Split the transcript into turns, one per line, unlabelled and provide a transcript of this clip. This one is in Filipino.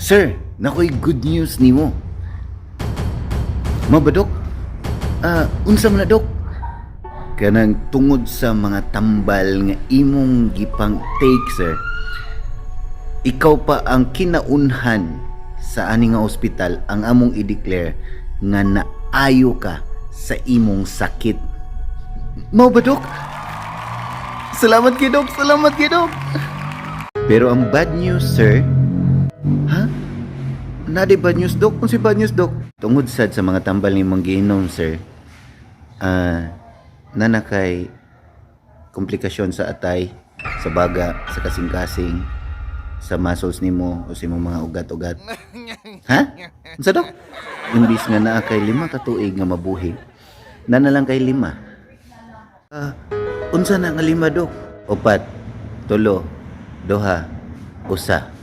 Sir, nakoy good news nimo. Mao ba, Dok? Unsa man na, Dok? Kanang tungod sa mga tambal nga imong gipang take, sir. Ikaw pa ang kinaunhan sa ani nga ospital ang among i-declare nga naayo ka sa imong sakit. Mao ba, Dok? Salamat kay Dok, salamat kay Dok. Pero ang bad news, sir. Ha? Nadi bad news, Dok? Kung si bad news, Dok? Tungod sad sa mga tambal ni mong giinom, sir. Nanakay komplikasyon sa atay, sa baga, sa kasing-kasing, sa muscles nimo o sa imong mga ugat-ugat. Ha? Unsa, Dok? Imbis nga naa kay 5 ka tuig nga mabuhi, na lang kay 5. Unsa na nga 5, Dok? 4, 3, 2, 1.